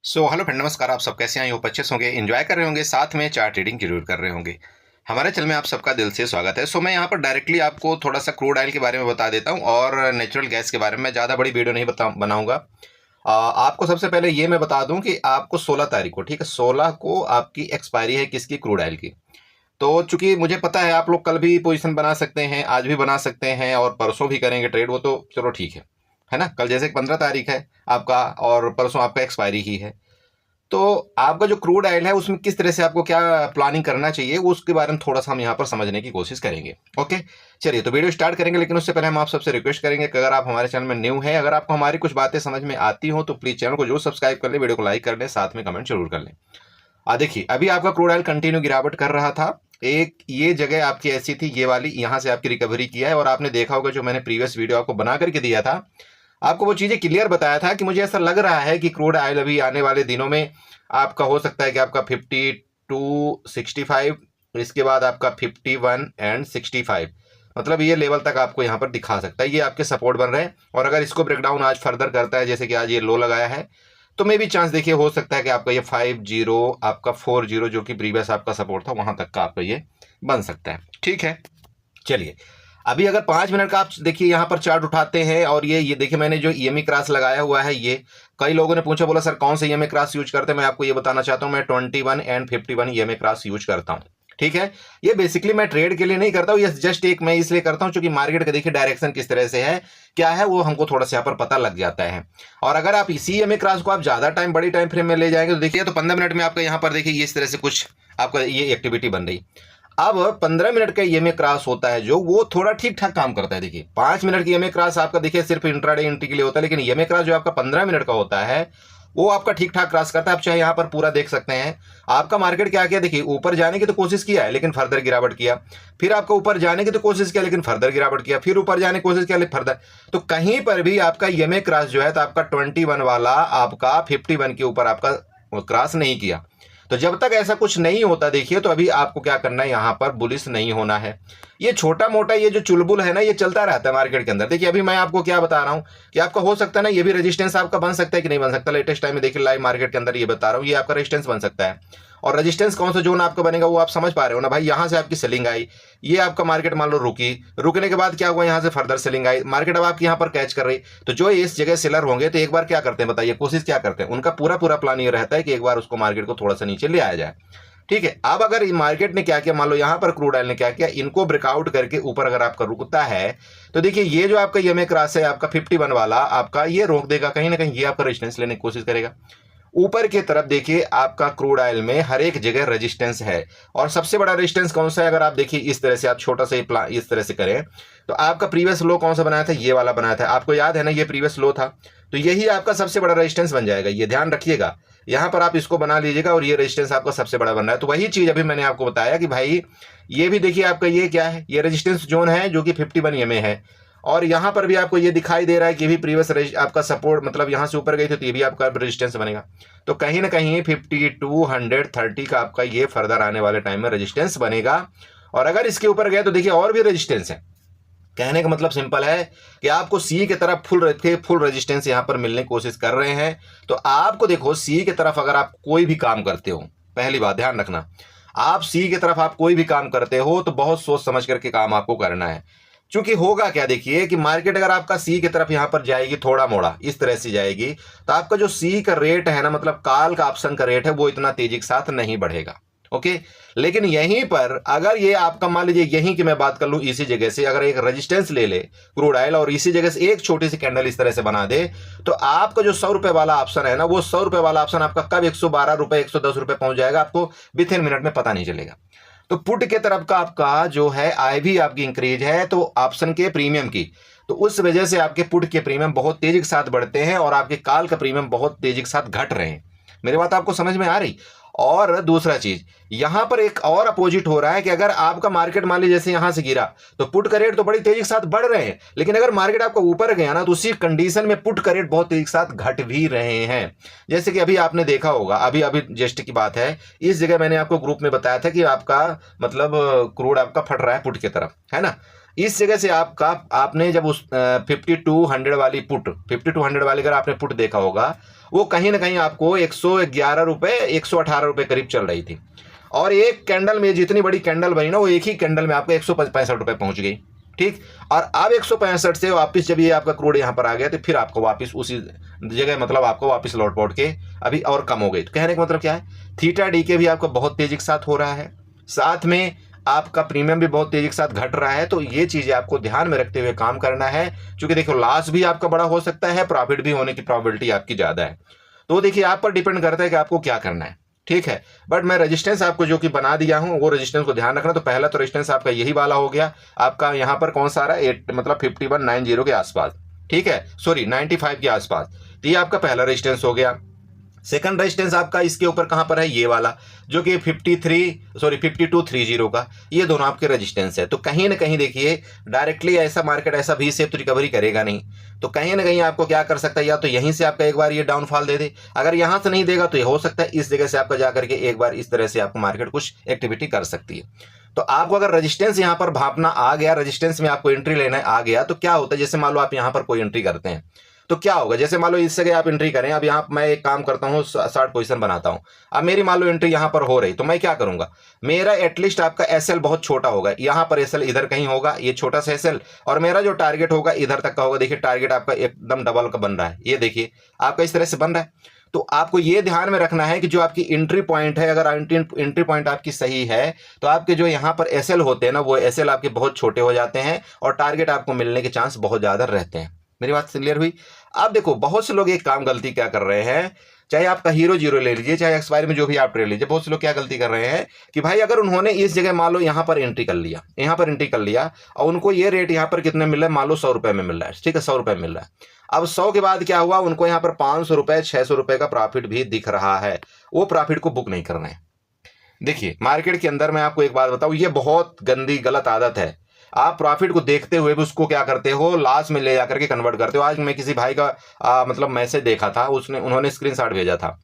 Hello friend, नमस्कार। आप सब कैसे हैं? होप अच्छे से होंगे, एंजॉय कर रहे होंगे, साथ में चार्ट ट्रेडिंग जरूर कर रहे होंगे। हमारे चैनल में आप सबका दिल से स्वागत है। मैं यहाँ पर डायरेक्टली आपको थोड़ा सा क्रूड ऑयल के बारे में बता देता हूँ और नेचुरल गैस के बारे में। ज़्यादा बड़ी वीडियो नहीं बनाऊंगा। आपको सबसे पहले ये मैं बता दूं कि आपको 16 तारीख को, ठीक है, 16 को आपकी एक्सपायरी है किसकी? क्रूड ऑयल की। तो चूंकि मुझे पता है आप लोग कल भी पोजीशन बना सकते हैं, आज भी बना सकते हैं और परसों भी करेंगे ट्रेड, वो तो चलो ठीक है ना। कल जैसे 15 तारीख है आपका और परसों आपका एक्सपायरी ही है। तो आपका जो क्रूड ऑयल है उसमें किस तरह से आपको क्या प्लानिंग करना चाहिए, वो उसके बारे में थोड़ा सा हम यहाँ पर समझने की कोशिश करेंगे। ओके, चलिए तो वीडियो स्टार्ट करेंगे, लेकिन उससे पहले हम आप सबसे रिक्वेस्ट करेंगे कि अगर आप हमारे चैनल में न्यू है, अगर आपको हमारी कुछ बातें समझ में आती हो तो प्लीज चैनल को जरूर सब्सक्राइब कर ले, वीडियो को लाइक कर ले, साथ में कमेंट जरूर कर लें। देखिए अभी आपका क्रूड ऑयल कंटिन्यू गिरावट कर रहा था। एक ये जगह आपकी ऐसी थी, ये वाली, यहाँ से आपकी रिकवरी किया है और आपने देखा होगा जो मैंने प्रीवियस वीडियो आपको बना करके दिया था, आपको वो चीजें क्लियर बताया था कि मुझे ऐसा लग रहा है कि क्रूड ऑयल अभी आने वाले दिनों में आपका हो सकता है कि आपका 52-65, इसके बाद आपका 51 एंड 65, मतलब ये लेवल तक आपको यहाँ पर दिखा सकता है। ये आपके सपोर्ट बन रहे हैं और अगर इसको ब्रेकडाउन आज फर्दर करता है, जैसे कि आज ये लो लगाया है, तो मे भी चांस देखिए हो सकता है कि आपका ये 50 आपका 40 जो कि प्रीवियस आपका सपोर्ट था वहां तक का आपका ये बन सकता है। ठीक है, चलिए अभी अगर 5 मिनट का आप देखिए यहाँ पर चार्ट उठाते हैं और ये देखिए मैंने जो ईएमई क्रॉस लगाया हुआ है, ये कई लोगों ने पूछा, बोला सर कौन से ईएमई क्रॉस यूज करते हैं। मैं आपको ये बताना चाहता हूँ, मैं 21 एंड 51 ईएमई क्रॉस यूज करता हूँ। ठीक है, ये बेसिकली मैं ट्रेड के लिए नहीं करता हूँ, ये जस्ट एक मैं इसलिए करता हूँ क्योंकि मार्केट का देखिए डायरेक्शन किस तरह से है, क्या है, वो हमको थोड़ा सा यहाँ पर पता लग जाता है। और अगर आप इसी ईएमई क्रॉस को आप ज्यादा टाइम, बड़ी टाइम फ्रेम में ले जाएंगे तो देखिए, तो 15 मिनट में आपका यहाँ पर देखिए इस तरह से कुछ आपका ये एक्टिविटी बन रही। अब 15 मिनट का ईएमए क्रॉस होता है जो, वो थोड़ा ठीक ठाक काम करता है। देखिए 5 मिनट की ईएमए क्रॉस आपका देखिए सिर्फ इंट्राडे एंट्री के लिए होता है, लेकिन ईएमए क्रॉस जो आपका 15 मिनट का होता है वो आपका ठीक ठाक क्रॉस करता है। आप चाहे यहाँ पर पूरा देख सकते हैं, आपका मार्केट क्या किया, देखिए ऊपर जाने की तो कोशिश किया है लेकिन फर्दर गिरावट किया, फिर आपका ऊपर जाने की तो कोशिश किया लेकिन फर्दर गिरावट किया, फिर ऊपर जाने की कोशिश किया लेकिन फर्दर। तो कहीं पर भी आपका ईएमए क्रॉस जो है, तो आपका 21 वाला आपका 51 के ऊपर आपका क्रॉस नहीं किया। तो जब तक ऐसा कुछ नहीं होता देखिए, तो अभी आपको क्या करना है, यहां पर बुलिश नहीं होना है। ये छोटा मोटा ये जो चुलबुल है ना, ये चलता रहता है मार्केट के अंदर। देखिए अभी मैं आपको क्या बता रहा हूं कि आपका हो सकता है ना, ये भी रेजिस्टेंस आपका बन सकता है कि नहीं बन सकता। लेटेस्ट टाइम में देखिए लाइव मार्केट के अंदर ये बता रहा हूं, ये आपका रेजिस्टेंस बन सकता है। और रेजिस्टेंस कौन सा जोन आपका बनेगा वो आप समझ पा रहे हो ना भाई। यहां से आपकी सेलिंग आई, ये आपका मार्केट मान लो रुकी, रुकने के बाद क्या हुआ, यहां से फर्दर सेलिंग आई, मार्केट अब आपकी यहां पर कैच कर रही। तो जो इस जगह सेलर होंगे तो एक बार क्या करते हैं बताइए, कोशिश क्या करते हैं, उनका पूरा पूरा प्लान ये रहता है कि एक बार उसको मार्केट को थोड़ा सा नीचे ले आया जाए। ठीक है, अब अगर मार्केट ने क्या किया, मान लो यहां पर क्रूड ऑयल ने क्या किया, इनको ब्रेकआउट करके ऊपर अगर आपका रुकता है तो देखिए ये जो आपका ईएमए क्रॉस है आपका 51 वाला, आपका ये रोक देगा कहीं ना कहीं, ये आपका रेजिस्टेंस लेने की कोशिश करेगा। ऊपर की तरफ देखिए आपका क्रूड ऑयल में हर एक जगह रेजिस्टेंस है। और सबसे बड़ा रेजिस्टेंस कौन सा है, अगर आप देखिए इस तरह से, आप छोटा सा इस तरह से करें तो आपका प्रीवियस लो कौन सा बनाया था, ये वाला बनाया था, आपको याद है ना, ये प्रीवियस लो था। तो यही आपका सबसे बड़ा रेजिस्टेंस बन जाएगा, ये ध्यान रखिएगा। यहां पर आप इसको बना लीजिएगा और ये रेजिस्टेंस आपका सबसे बड़ा बन रहा है। तो वही चीज अभी मैंने आपको बताया कि भाई ये भी देखिए आपका ये क्या है, ये रेजिस्टेंस जोन है जो कि 51 ईएमए है। और यहां पर भी आपको ये दिखाई दे रहा है कि भी प्रीवियस आपका सपोर्ट, मतलब यहां से ऊपर गई थी तो ये भी आपका रेजिस्टेंस बनेगा। तो कहीं ना कहीं 5230 का आपका ये फर्दर आने वाले टाइम में रेजिस्टेंस बनेगा। और अगर इसके ऊपर गया तो देखिए और भी रेजिस्टेंस है। कहने का मतलब सिंपल है कि आपको सी की तरफ फुल रेजिस्टेंस यहां पर मिलने की कोशिश कर रहे हैं। तो आपको देखो सी की तरफ अगर आप कोई भी काम करते हो, पहली बात ध्यान रखना, आप सी की तरफ आप कोई भी काम करते हो तो बहुत सोच समझ करके काम आपको करना है। क्योंकि होगा क्या, देखिए कि मार्केट अगर आपका सी की तरफ यहां पर जाएगी, थोड़ा मोड़ा इस तरह से जाएगी, तो आपका जो सी का रेट है ना, मतलब कॉल का ऑप्शन का रेट है, वो इतना तेजी के साथ नहीं बढ़ेगा। ओके, लेकिन यहीं पर अगर ये आपका मान लीजिए, यहीं की मैं बात कर लूं, इसी जगह से अगर एक रेजिस्टेंस ले ले क्रूड ऑयल और इसी जगह से एक छोटी सी कैंडल इस तरह से बना दे, तो आपका जो 100 रुपए वाला ऑप्शन है ना, वो 100 रुपए वाला ऑप्शन आपका कब 112 रुपए 110 रुपए पहुंच जाएगा, आपको विद इन मिनट में पता नहीं चलेगा। तो पुट के तरफ का आपका जो है आई भी आपकी इंक्रीज है, तो ऑप्शन के प्रीमियम की, तो उस वजह से आपके पुट के प्रीमियम बहुत तेजी के साथ बढ़ते हैं और आपके कॉल का प्रीमियम बहुत तेजी के साथ घट रहे हैं। मेरी बात आपको समझ में आ रही? और दूसरा चीज यहां पर एक और अपोजिट हो रहा है कि अगर आपका मार्केट मान लीजिए जैसे यहां से गिरा तो पुट का रेट तो बड़ी तेजी के साथ बढ़ रहे हैं, लेकिन अगर मार्केट आपका ऊपर गया ना तो उसी कंडीशन में पुट का रेट बहुत तेजी के साथ घट भी रहे हैं। जैसे कि अभी आपने देखा होगा, अभी अभी जस्ट की बात है, इस जगह मैंने आपको ग्रुप में बताया था कि आपका मतलब क्रूड आपका फट रहा है पुट की तरफ, है ना। इस जगह से आपका आपने जब उस 5200 वाली पुट 5200 वाली अगर आपने पुट देखा होगा, वो कहीं ना कहीं आपको 111 रुपये 118 रुपये करीब चल रही थी, और एक कैंडल में जितनी बड़ी कैंडल बनी ना, वो एक ही कैंडल में आपको 165 रुपये पहुंच गई। ठीक, और अब 165 से वापस जब ये आपका क्रूड यहाँ पर आ गया, तो फिर आपको वापस उसी जगह मतलब आपको वापस लौट के अभी और कम हो गई। तो कहने का मतलब क्या है, थीटा डी के भी आपको बहुत तेजी के साथ हो रहा है, साथ में आपका प्रीमियम भी बहुत तेजी के साथ घट रहा है। तो ये चीजें आपको ध्यान में रखते हुए काम करना है, क्योंकि देखो लॉस भी आपका बड़ा हो सकता है, प्रॉफिट भी होने की प्रोबेबिलिटी आपकी ज्यादा है। तो देखिए आप पर डिपेंड करता है कि आपको क्या करना है। ठीक है, बट मैं रेजिस्टेंस आपको जो कि बना दिया हूं, वो रेजिस्टेंस को ध्यान रखना। तो पहला तो रेजिस्टेंस आपका यही वाला हो गया, आपका यहां पर कौन सा आ रहा है, मतलब 5190 के आसपास। ठीक है, सॉरी 95 के आसपास। तो ये आपका पहला रेजिस्टेंस हो गया। सेकंड रेजिस्टेंस आपका इसके ऊपर कहां पर है, ये वाला जो कि 5230 का, ये दोनों आपके रेजिस्टेंस है। तो कहीं ना कहीं देखिए डायरेक्टली ऐसा मार्केट ऐसा भी शेप तो रिकवरी करेगा नहीं, तो कहीं ना कहीं आपको क्या कर सकता है, या तो यहीं से आपका एक बार ये डाउनफॉल दे दे, अगर यहां से नहीं देगा तो ये हो सकता है इस जगह से आपका जाकर के एक बार इस तरह से आपको मार्केट कुछ एक्टिविटी कर सकती है। तो आपको अगर रेजिस्टेंस यहां पर भापना आ गया, रेजिस्टेंस में आपको एंट्री लेना आ गया, तो क्या होता है, जैसे मान लो आप यहां पर कोई एंट्री करते हैं तो क्या होगा, जैसे मान लो इस जगह आप एंट्री करें, अब यहाँ मैं एक काम करता हूँ, 60 पोजीशन बनाता हूँ। अब मेरी मान लो एंट्री यहाँ पर हो रही, तो मैं क्या करूंगा, मेरा एटलीस्ट आपका एसएल बहुत छोटा होगा, यहाँ पर एसएल इधर कहीं होगा, ये छोटा सा एसएल, और मेरा जो टारगेट होगा इधर तक का होगा। देखिए टारगेट आपका एकदम डबल का बन रहा है, ये देखिए आपका इस तरह से बन रहा है। तो आपको ये ध्यान में रखना है कि जो आपकी एंट्री पॉइंट है, अगर एंट्री पॉइंट आपकी सही है, तो आपके जो यहाँ पर एसएल होते हैं ना, वो एसएल आपके बहुत छोटे हो जाते हैं और टारगेट आपको मिलने के चांस बहुत ज्यादा रहते हैं। मेरी बात क्लियर हुई? अब देखो बहुत से लोग एक काम गलती क्या कर रहे हैं, चाहे आपका हीरो जीरो ले लीजिए, चाहे एक्सपायरी में जो भी आप ट्रेड लीजिए, बहुत से लोग क्या गलती कर रहे हैं कि भाई अगर उन्होंने इस जगह मान लो यहाँ पर एंट्री कर लिया, यहाँ पर एंट्री कर लिया, और उनको ये रेट यहाँ पर कितने मिल रहा है, मान लो 100 रुपए में मिल रहा है। ठीक है, 100 रुपए मिल रहा है। अब 100 के बाद क्या हुआ, उनको यहाँ पर 500 रुपए 600 रुपए का प्रॉफिट भी दिख रहा है, वो प्रॉफिट को बुक नहीं करना है। देखिए मार्केट के अंदर मैं आपको एक बात बताऊं, ये बहुत गंदी गलत आदत है। आप प्रॉफिट को देखते हुए भी उसको क्या करते हो, लॉस में ले जाकर के कन्वर्ट करते हो। आज मैं किसी भाई का मतलब मैसेज देखा था, उन्होंने स्क्रीनशॉट भेजा था।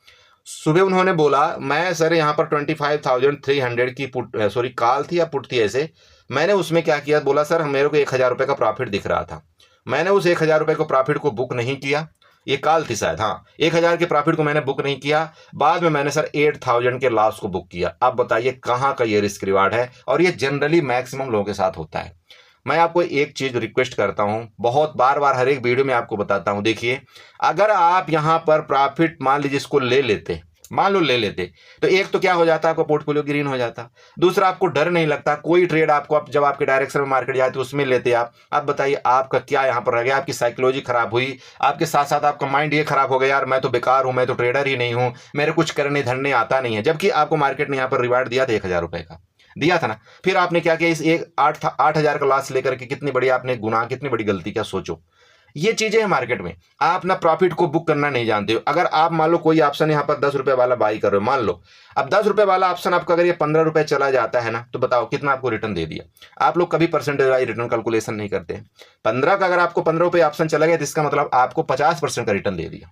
सुबह उन्होंने बोला मैं सर यहाँ पर 25,300 की पुट सॉरी कॉल थी या पुट थी ऐसे, मैंने उसमें क्या किया, बोला सर मेरे को 1,000 रुपये का प्रॉफिट दिख रहा था, मैंने उस 1,000 रुपये को प्रॉफिट को बुक नहीं किया। ये कॉल थी शायद, हाँ 1,000 के प्रॉफिट को मैंने बुक नहीं किया, बाद में मैंने सर 8,000 के लॉस को बुक किया। अब बताइए कहाँ का ये रिस्क रिवार्ड है, और ये जनरली मैक्सिमम लोगों के साथ होता है। मैं आपको एक चीज रिक्वेस्ट करता हूं, बहुत बार बार हर एक वीडियो में आपको बताता हूं, देखिए अगर आप यहां पर प्रॉफिट मान लीजिए इसको ले लेते, मान लो ले लेते, तो एक तो क्या हो जाता, आपका पोर्टफोलियो ग्रीन हो जाता। दूसरा आपको डर नहीं लगता, कोई ट्रेड आपको जब आपके डायरेक्शन में मार्केट जाती है उसमें लेते आप। अब बताइए आपका क्या यहां पर रह गया, आपकी साइकोलॉजी खराब हुई, आपके साथ साथ आपका माइंड ये खराब हो गया, यार मैं तो बेकार हूं, मैं तो ट्रेडर ही नहीं हूं, मेरे कुछ करने धरने आता नहीं है। जबकि आपको मार्केट ने यहाँ पर रिवार्ड दिया था 1,000 रुपए का, दिया था ना। फिर आपने क्या किया, इस 8,000 का लॉस लेकर के कितनी बड़ी आपने गुनाह, कितनी बड़ी गलती, क्या सोचो। ये चीजें हैं मार्केट में, आप ना प्रॉफिट को बुक करना नहीं जानते हो। अगर आप मान लो कोई ऑप्शन यहाँ पर 10 रुपए वाला बाई कर रहे हो, मान लो अब 10 रुपए वाला ऑप्शन आपका अगर ये 15 रुपए चला जाता है ना, तो बताओ कितना आपको रिटर्न दे दिया। आप लोग कभी परसेंटेज वाइज रिटर्न कैलकुलेशन नहीं करते हैं। 15 का अगर आपको 15 रुपए ऑप्शन चला गया, तो इसका मतलब आपको 50% का रिटर्न दे दिया,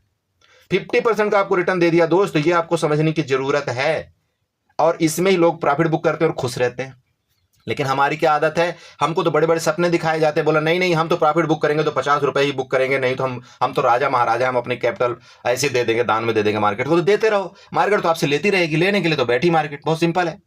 50% का आपको रिटर्न दे दिया। दोस्त ये आपको समझने की जरूरत है, और इसमें ही लोग प्रॉफिट बुक करते हैं और खुश रहते हैं। लेकिन हमारी क्या आदत है, हमको तो बड़े बड़े सपने दिखाए जाते हैं, बोला नहीं नहीं हम तो प्रॉफिट बुक करेंगे तो 50 रुपए ही बुक करेंगे, नहीं तो हम तो राजा महाराजा, हम अपने कैपिटल ऐसे दे देंगे, दान में दे देंगे मार्केट को। तो देते रहो, मार्केट तो आपसे लेती रहेगी, लेने के लिए तो बैठी मार्केट, बहुत सिंपल है।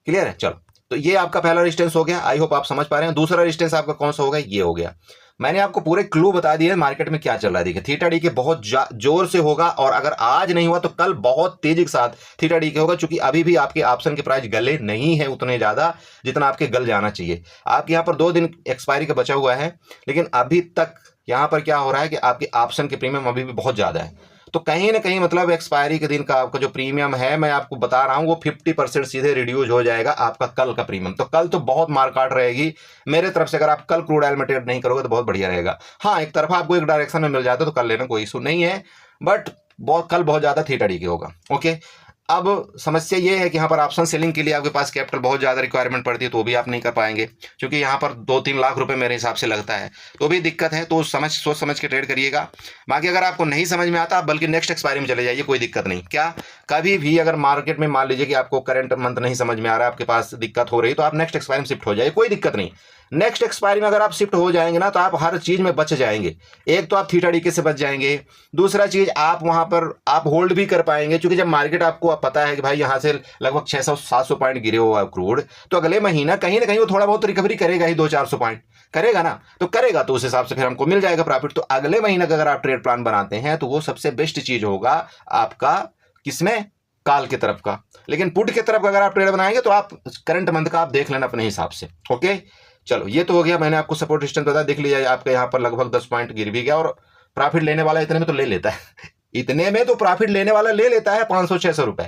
क्लियर है? चलो, तो ये आपका पहला रेजिस्टेंस हो गया, आई होप आप समझ पा रहे हैं। दूसरा रेजिस्टेंस आपका कौन सा होगा, ये हो गया। मैंने आपको पूरे क्लू बता दिए मार्केट में क्या चल रहा है। देखिए थीटा डी के बहुत जोर से होगा, और अगर आज नहीं हुआ तो कल बहुत तेजी के साथ थीटा डी के होगा, क्योंकि अभी भी आपके ऑप्शन के प्राइस गले नहीं है उतने ज्यादा जितना आपके गल जाना चाहिए। आपके यहाँ पर 2 दिन एक्सपायरी का बचा हुआ है, लेकिन अभी तक यहाँ पर क्या हो रहा है कि आपके ऑप्शन के प्रीमियम अभी भी बहुत ज्यादा है। तो कहीं ना कहीं मतलब एक्सपायरी के दिन का आपका जो प्रीमियम है, मैं आपको बता रहा हूं, वो 50% सीधे रिड्यूस हो जाएगा आपका कल का प्रीमियम। तो कल तो बहुत मार्केट रहेगी मेरे तरफ से, अगर आप कल क्रूड ऑयल में ट्रेड नहीं करोगे तो बहुत बढ़िया रहेगा। हाँ एक तरफा आपको एक डायरेक्शन में मिल जाता है तो कर लेना, कोई इशू नहीं है, बट कल बहुत ज्यादा थीटा डी के होगा। ओके, अब समस्या ये है कि यहाँ पर ऑप्शन सेलिंग के लिए आपके पास कैपिटल बहुत ज़्यादा रिक्वायरमेंट पड़ती है, तो भी आप नहीं कर पाएंगे, क्योंकि यहाँ पर 2-3 लाख रुपए मेरे हिसाब से लगता है, तो भी दिक्कत है। तो सोच समझ के ट्रेड करिएगा। बाकी अगर आपको नहीं समझ में आता, बल्कि नेक्स्ट एक्सपायरी में चले जाइए, कोई दिक्कत नहीं। क्या कभी भी अगर मार्केट में मान लीजिए कि आपको करंट मंथ नहीं समझ में आ रहा है, आपके पास दिक्कत हो रही, तो आप नेक्स्ट एक्सपायरी में शिफ्ट हो जाइए, कोई दिक्कत नहीं। नेक्स्ट एक्सपायरी में अगर आप शिफ्ट हो जाएंगे ना, तो आप हर चीज में बच जाएंगे। एक तो आप थीटा डीके से बच जाएंगे, दूसरा चीज आप वहां पर आप होल्ड भी कर पाएंगे, क्योंकि जब मार्केट आपको पता है कि भाई यहां से लगभग 600-700 पॉइंट गिरे हुआ क्रूड, तो अगले महीना कहीं ना कहीं वो थोड़ा बहुत रिकवरी करेगा ही, 200-400 पॉइंट करेगा ना, तो करेगा, तो उस हिसाब से फिर हमको मिल जाएगा प्रॉफिट। तो अगले महीने का अगर आप ट्रेड प्लान बनाते हैं, तो वो सबसे बेस्ट चीज होगा आपका, किसमें, काल की तरफ का। लेकिन पुट की तरफ अगर आप ट्रेड बनाएंगे, तो आप करंट मंथ का आप देख लेना अपने हिसाब से। ओके, चलो ये तो हो गया, मैंने आपको सपोर्ट रेजिस्टेंस बता, देख लिया आपका यहाँ पर लगभग 10 पॉइंट गिर भी गया, और प्रॉफिट लेने वाला इतने में तो ले लेता है इतने में तो प्रॉफिट लेने वाला ले लेता है 500-600 रुपए।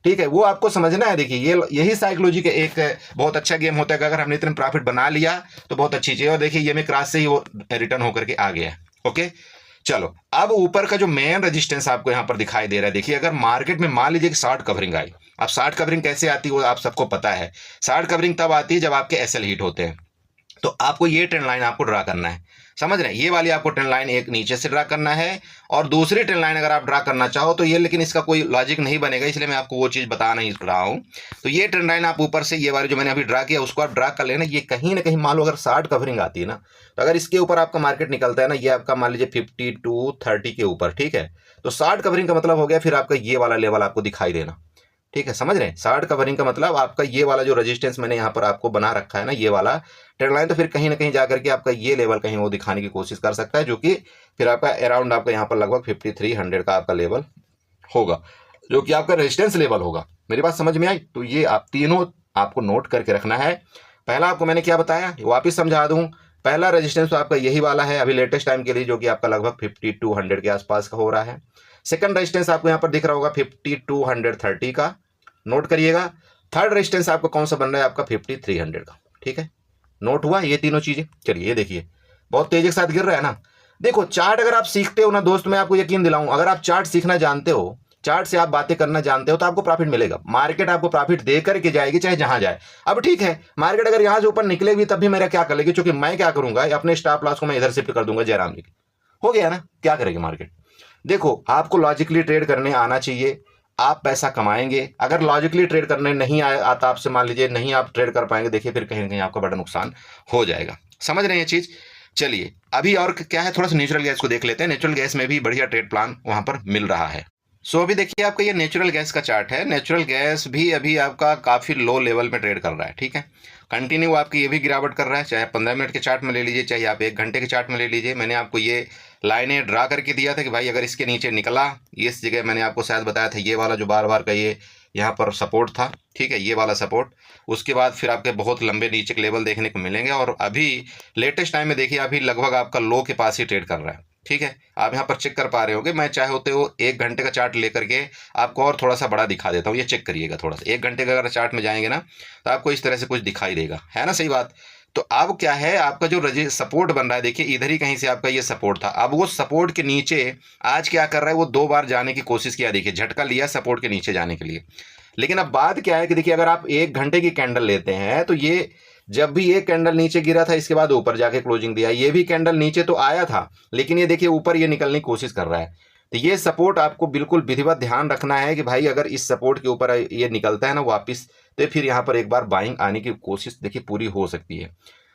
ठीक है, वो आपको समझना है। देखिए ये यही साइकोलॉजी का एक बहुत अच्छा गेम होता है कि अगर हमने इतने प्रॉफिट बना लिया तो बहुत अच्छी चीज है। और देखिए ये में क्रॉस से ही वो रिटर्न होकर के आ गया है। ओके, चलो अब ऊपर का जो मेन रेजिस्टेंस आपको यहाँ पर दिखाई दे रहा है, देखिए अगर मार्केट में मान लीजिए कि शॉर्ट कवरिंग आई, अब शॉर्ट कवरिंग कैसे आती है वो आप सबको पता है। शॉर्ट कवरिंग तब आती है जब आपके एसएल हिट होते हैं, तो आपको ये ट्रेंड लाइन आपको ड्रा करना है, समझ रहे हैं, ये वाली आपको ट्रेंड लाइन एक नीचे से ड्रा करना है, और दूसरी ट्रेंड लाइन अगर आप ड्रा करना चाहो तो ये, लेकिन इसका कोई लॉजिक नहीं बनेगा, इसलिए मैं आपको वो चीज़ बता नहीं रहा हूँ। तो ये ट्रेंड लाइन आप ऊपर से ये वाली जो मैंने अभी ड्रा किया उसको आप ड्रा कर लेना। ये कहीं ना कहीं मान लो अगर शॉर्ट कवरिंग आती है ना, तो अगर इसके ऊपर आपका मार्केट निकलता है ना, ये आपका मान लीजिए 52-30 के ऊपर, ठीक है, तो शॉर्ट कवरिंग का मतलब हो गया फिर आपका ये वाला लेवल आपको दिखाई देना। ठीक है, समझ रहे हैं, शॉर्ट कवरिंग का मतलब आपका ये वाला जो रेजिस्टेंस मैंने यहाँ पर आपको बना रखा है ना, ये वाला ट्रेंड लाइन, तो फिर कहीं ना कहीं जाकर के आपका ये लेवल कहीं वो दिखाने की कोशिश कर सकता है, जो कि फिर आपका अराउंड आपका यहाँ पर लगभग 5300 का आपका लेवल होगा, जो कि आपका रेजिस्टेंस लेवल होगा। मेरी बात समझ में आई? तो ये आप तीनों आपको नोट करके रखना है। पहला आपको मैंने क्या बताया, वापिस समझा दूं, पहला रेजिस्टेंस तो आपका यही वाला है अभी लेटेस्ट टाइम के लिए, जो कि आपका लगभग 5200 के आसपास का हो रहा है। सेकंड रेजिस्टेंस आपको यहाँ पर दिख रहा होगा 5230 का, नोट करिएगा। थर्ड रेजिस्टेंस आपको कौन सा बन रहा है, आपका 5300 का। ठीक है, नोट हुआ ये तीनों चीजें। चलिए ये देखिए बहुत तेजी के साथ गिर रहा है ना। देखो चार्ट अगर आप सीखते हो ना दोस्त, मैं आपको यकीन दिलाऊं, अगर आप चार्ट सीखना जानते हो, चार्ट से आप बातें करना जानते हो, तो आपको प्रॉफिट मिलेगा। मार्केट आपको प्रॉफिट दे करके जाएगी चाहे जहां जाए। अब ठीक है, मार्केट अगर यहां से ऊपर निकलेगी तब भी मेरा क्या कर लेगी, क्योंकि मैं क्या करूंगा, अपने स्टॉप लॉस को मैं इधर शिफ्ट कर दूंगा जयराम जी। हो गया ना, क्या करेगी मार्केट। देखो आपको लॉजिकली ट्रेड करने आना चाहिए, आप पैसा कमाएंगे। अगर लॉजिकली ट्रेड करने नहीं आता आपसे, मान लीजिए नहीं आप ट्रेड कर पाएंगे, देखिए फिर कहीं ना कहीं आपका बड़ा नुकसान हो जाएगा। समझ रहे हैं ये चीज। चलिए अभी और क्या है, थोड़ा सा नेचुरल गैस को देख लेते हैं। नेचुरल गैस में भी बढ़िया ट्रेड प्लान वहां पर मिल रहा है। सो अभी देखिए आपका ये नेचुरल गैस का चार्ट है। नेचुरल गैस भी अभी आपका काफ़ी लो लेवल में ट्रेड कर रहा है। ठीक है, कंटिन्यू आपकी ये भी गिरावट कर रहा है, चाहे 15 मिनट के चार्ट में ले लीजिए, चाहे आप 1 घंटे के चार्ट में ले लीजिए। मैंने आपको ये लाइनें ड्रा करके दिया था कि भाई अगर इसके नीचे निकला, इस जगह मैंने आपको शायद बताया था, ये वाला जो बार बार का ये यहाँ पर सपोर्ट था, ठीक है, ये वाला सपोर्ट, उसके बाद फिर आपके बहुत लंबे नीचे के लेवल देखने को मिलेंगे। और अभी लेटेस्ट टाइम में देखिए अभी लगभग आपका लो के पास ही ट्रेड कर रहा है। ठीक है, आप यहाँ पर चेक कर पा रहे होंगे। मैं चाहे होते हो 1 घंटे का चार्ट लेकर के आपको और थोड़ा सा बड़ा दिखा देता हूँ, ये चेक करिएगा थोड़ा सा। 1 घंटे का अगर चार्ट में जाएंगे ना, तो आपको इस तरह से कुछ दिखाई देगा, है ना, सही बात। तो अब क्या है, आपका जो सपोर्ट बन रहा है, देखिए इधर ही कहीं से आपका ये सपोर्ट था। अब वो सपोर्ट के नीचे आज क्या कर रहा है, वो 2 बार जाने की कोशिश किया, देखिए झटका लिया सपोर्ट के नीचे जाने के लिए। लेकिन अब बात क्या है कि देखिए अगर आप 1 घंटे की कैंडल लेते हैं, तो ये जब भी ये कैंडल नीचे गिरा था, इसके बाद ऊपर जाके क्लोजिंग दिया, ये भी कैंडल नीचे तो आया था, लेकिन ये देखिए ऊपर ये निकलने की कोशिश कर रहा है। तो ये सपोर्ट आपको बिल्कुल विधिवत ध्यान रखना है कि भाई अगर इस सपोर्ट के ऊपर ये निकलता है ना वापस, तो फिर यहाँ पर एक बार बाइंग आने की कोशिश देखिए पूरी हो सकती है।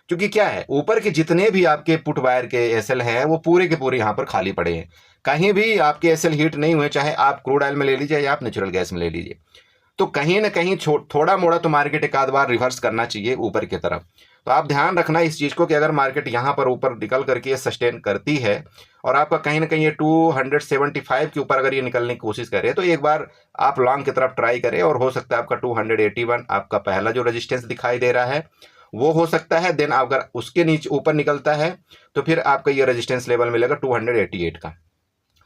क्योंकि क्या है, ऊपर के जितने भी आपके पुट वायर के एसएल हैं, वो पूरे के पूरे यहाँ पर खाली पड़े हैं। कहीं भी आपके एसएल हिट नहीं हुए, चाहे आप क्रूड ऑयल में ले लीजिए या आप नेचुरल गैस में ले लीजिए। तो कहीं ना कहीं थोड़ा मोड़ा तो मार्केट एक आध बार रिवर्स करना चाहिए ऊपर की तरफ। तो आप ध्यान रखना इस चीज़ को कि अगर मार्केट यहाँ पर ऊपर निकल करके ये सस्टेन करती है और आपका कहीं ना कहीं ये 275 के ऊपर अगर ये निकलने की कोशिश करे, तो एक बार आप लॉन्ग की तरफ ट्राई करें, और हो सकता है आपका 281 आपका पहला जो रेजिस्टेंस दिखाई दे रहा है वो हो सकता है। देन अगर उसके नीचे ऊपर निकलता है तो फिर आपका ये रेजिस्टेंस लेवल मिलेगा 288 का।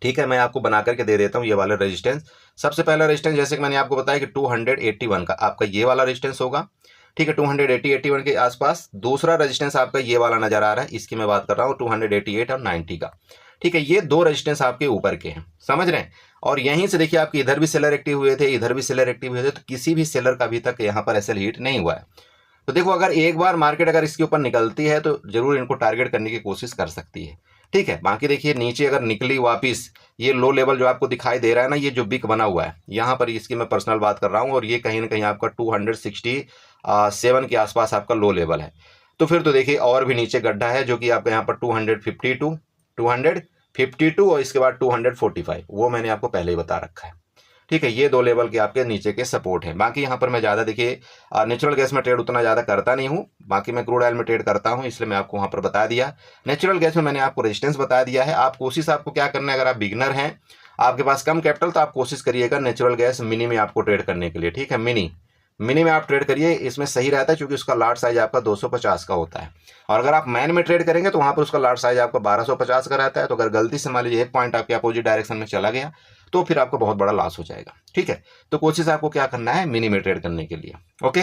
ठीक है, मैं आपको बना करके दे देता हूँ ये वाला रेजिस्टेंस। सबसे पहला रेजिस्टेंस जैसे कि मैंने आपको बताया कि 281 का आपका ये वाला रेजिस्टेंस होगा। ठीक है, 281 के आसपास। दूसरा रेजिस्टेंस आपका ये वाला नजर आ रहा है, इसकी मैं बात कर रहा हूँ 288 और 90 का। ठीक है, ये 2 रेजिस्टेंस आपके ऊपर के हैं, समझ रहे हैं। और यहीं से देखिए आपके इधर भी सेलर एक्टिव हुए थे, इधर भी सेलर एक्टिव हुए थे, तो किसी भी सेलर का अभी तक यहाँ पर एसएल हिट नहीं हुआ है। तो देखो अगर एक बार मार्केट अगर इसके ऊपर निकलती है तो जरूर इनको टारगेट करने की कोशिश कर सकती है। ठीक है, बाकी देखिए नीचे अगर निकली वापिस, ये लो लेवल जो आपको दिखाई दे रहा है ना, ये जो बिग बना हुआ है यहाँ पर, इसकी मैं पर्सनल बात कर रहा हूँ, और ये कहीं ना कहीं आपका 267 के आसपास आपका लो लेवल है। तो फिर तो देखिए और भी नीचे गड्ढा है, जो कि आपका यहाँ पर 252 और इसके बाद 245, वो मैंने आपको पहले ही बता रखा है। ठीक है, ये 2 लेवल के आपके नीचे के सपोर्ट हैं। बाकी यहाँ पर मैं ज़्यादा देखिए नेचुरल गैस में ट्रेड उतना ज़्यादा करता नहीं हूँ, बाकी मैं क्रूड ऑयल में ट्रेड करता हूँ, इसलिए मैं आपको वहाँ पर बता दिया। नेचुरल गैस में मैंने आपको रेजिस्टेंस बता दिया है। आप कोशिश आपको क्या करना है, अगर आप बिगनर हैं, आपके पास कम कैपिटल, तो आप कोशिश करिएगा नेचुरल गैस मिनी में आपको ट्रेड करने के लिए। ठीक है, मिनी में आप ट्रेड करिए, इसमें सही रहता है क्योंकि उसका लाट साइज आपका 250 का होता है। और अगर आप मैन में ट्रेड करेंगे तो वहाँ पर उसका लाट साइज आपका 1250 का रहता है। तो अगर गलती से मान लीजिए एक पॉइंट आपके अपोजिट डायरेक्शन में चला गया तो फिर आपको बहुत बड़ा लॉस हो जाएगा। ठीक है, तो कोशिश आपको क्या करना है, मिनी में ट्रेड करने के लिए। ओके,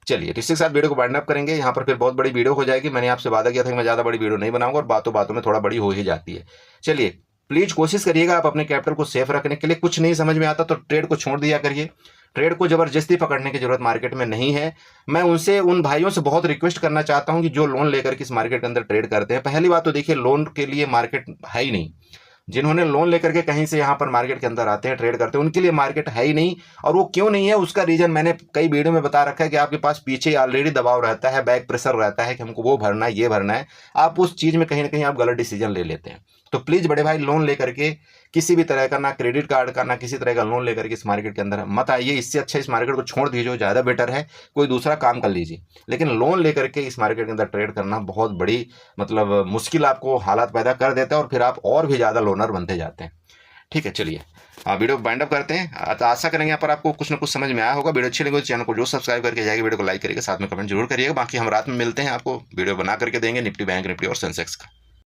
चलिए तो इसके साथ वीडियो को वाइंड अप करेंगे। यहाँ पर फिर बहुत बड़ी वीडियो हो जाएगी। मैंने आपसे वादा किया था कि मैं ज़्यादा बड़ी वीडियो नहीं बनाऊंगा, और बातों बातों में थोड़ा बड़ी हो ही जाती है। चलिए प्लीज कोशिश करिएगा आप अपने कैपिटल को सेफ रखने के लिए। कुछ नहीं समझ में आता तो ट्रेड को छोड़ दिया करिए। ट्रेड को जबरदस्ती पकड़ने की जरूरत मार्केट में नहीं है। मैं उन भाइयों से बहुत रिक्वेस्ट करना चाहता हूं कि जो लोन लेकर के इस मार्केट के अंदर ट्रेड करते हैं, पहली बात तो देखिए लोन के लिए मार्केट है ही नहीं। जिन्होंने लोन लेकर के कहीं से यहाँ पर मार्केट के अंदर आते हैं, ट्रेड करते हैं, उनके लिए मार्केट है ही नहीं। और वो क्यों नहीं है, उसका रीजन मैंने कई वीडियो में बता रखा है कि आपके पास पीछे ऑलरेडी दबाव रहता है, बैक प्रेशर रहता है कि हमको वो भरना है, ये भरना है। आप उस चीज में कहीं ना कहीं आप गलत डिसीजन ले लेते हैं। तो प्लीज बड़े भाई, लोन लेकर के किसी भी तरह का, ना क्रेडिट कार्ड का, ना किसी तरह का लोन लेकर के इस मार्केट के अंदर मत आइए। इससे अच्छा इस मार्केट को छोड़ दीजिए, ज्यादा बेटर है, कोई दूसरा काम कर लीजिए। लेकिन लोन लेकर के इस मार्केट के अंदर ट्रेड करना बहुत बड़ी मुश्किल आपको हालात पैदा कर देता है, और फिर आप और भी ज्यादा लोनर बनते जाते हैं। ठीक है, चलिए वीडियो वाइंड अप करते हैं। तो आशा करेंगे यहाँ पर आपको कुछ ना कुछ समझ में आया होगा। वीडियो अच्छी लगी तो चैनल को जो सब्सक्राइब करके जाएगा, वीडियो को लाइक करिएगा, साथ में कमेंट जरूर करिएगा। बाकी हम रात में मिलते हैं, आपको वीडियो बना करके देंगे निफ्टी, बैंक निफ्टी और सेंसेक्स का।